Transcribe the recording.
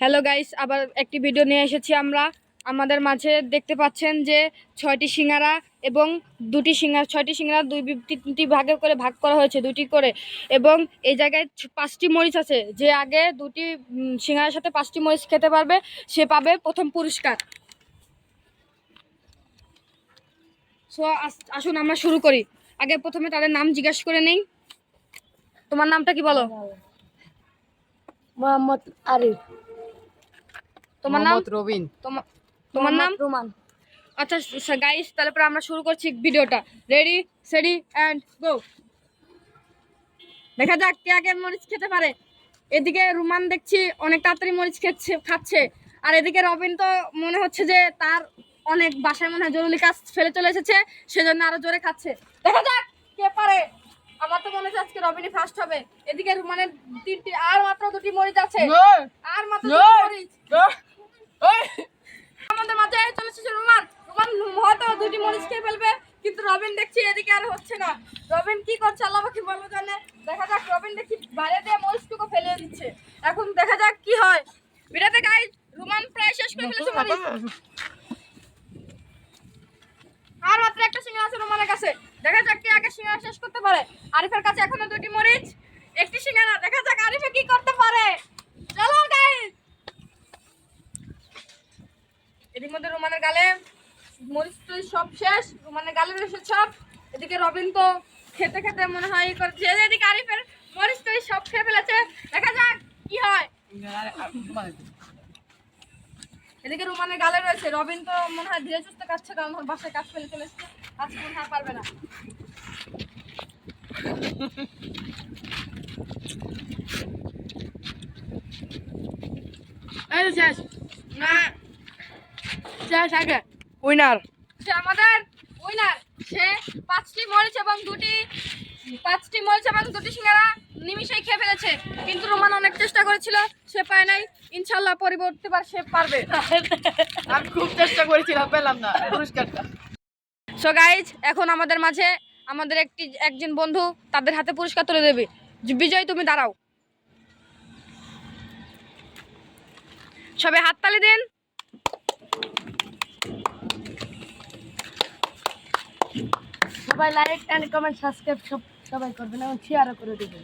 Hello guys, আবার একটি video নিয়ে এসেছি আমরা। আমাদের মাঝে দেখতে পাচ্ছেন যে 6টি সিঙ্গারা এবং 2টি সিঙ্গারা, 6টি সিঙ্গারা 2টি ভাগে করে ভাগ করা হয়েছে, 2টি করে। এবং এই জায়গায় 5টি মরিচ আছে। যে আগে 2টি সিঙ্গারার সাথে 5টি মরিচ খেতে পারবে সে পাবে প্রথম পুরস্কার। সো আসুন আমরা শুরু করি। আগে প্রথমে তাদের নাম জিজ্ঞাসা করে নেই। তোমার নামটা কি বলো? মোহাম্মদ আরিফ। তোমার নাম? রবিন। তোমার নাম? রোমান। আচ্ছা গাইস, তাহলে পরে আমরা শুরু করছি ভিডিওটা। Ready সেডি and go. দেখা যাক কে আগে মরিচ খেতে পারে। এদিকে রুমান দেখছি অনেক তাড়াতাড়ি মরিচ খাচ্ছে, আর এদিকে রবিন তো মনে হচ্ছে যে তার অনেক বাসায় মনে হয় জরুরি কাজ ফেলে চলে এসেছে, সেজন্য আরো জোরে খাচ্ছে। দেখা যাক কে পারে। আমার তো মনে হচ্ছে আজকে রবিনই ফার্স্ট হবে। এদিকে রুমানের 3টি, আর মাত্র 2টি মরিচ আছে, আর মাত্র 2টি মরিচ। আমাদের মাঝে চলে এসেছে রুমান। রুমান হয়তো 2টি মরিচ খেয়ে ফেলবে, কিন্তু রবিন দেখছি এদিকে আর হচ্ছে না। রবিন কি করছে আল্লাহ পাখি ভালো জানে। দেখা যাক, রবিন দেখছি বাইরে দিয়ে মরিচটুকু ফেলে দিচ্ছে। এখন দেখা যাক কি হয়। ভিডিওতে গাইস রুমান প্রায় শেষ করে ফেলেছে মরিচ। আর মাত্র একটা সিঙ্গারা আছে রুমানের কাছে। দেখা যাক কে আগে সিঙ্গারা শেষ করতে পারে। আরিফের কাছে এখনো 2টি মরিচ, একটি সিঙ্গারা। দেখা যাক আরিফে কি করতে পারে। চলো গাইস। এর মধ্যে রুমানের গালে মরিচ তো সব শেষ, রুমানের গালে রয়েছে সব। এদিকে রবিন তো খেতে খেতে মনে হয় করছে, এদিকে আরিফের মরিচ তো সব খেয়ে ফেলেছে। দেখা যাক কি হয়। এদিকে রুমানের গালে রয়েছে, রবিন তো মনে হয় ধীরে সুস্থে কাটছে, কারণ ওর বাসায় কাজ ফেলে চলে এসেছে। আজকে মনে হয় পারবে না। এই শেষ না, শেষ আগে উইনার। সে আমাদের উইনার। সে 5টি মরিচ এবং 2টি সিঙ্গারা নিমিশেই খেয়ে ফেলেছে। কিন্তু রোমান অনেক চেষ্টা করেছিল, সে পায় নাই। ইনশাল্লাহ পরবর্তীবার সে পারবে। আমি খুব চেষ্টা করেছিলাম, পেলাম না পুরস্কারটা। সো গাইজ, এখন আমাদের মাঝে আমাদের একজন বন্ধু তাদের হাতে পুরস্কার তুলে দেবে। বিজয়, তুমি দাঁড়াও। সবাই হাততালি দিন। সবাই লাইক এন্ড কমেন্ট সাবস্ক্রাইব সবাই করবেন এবং শেয়ারও করে দেবেন।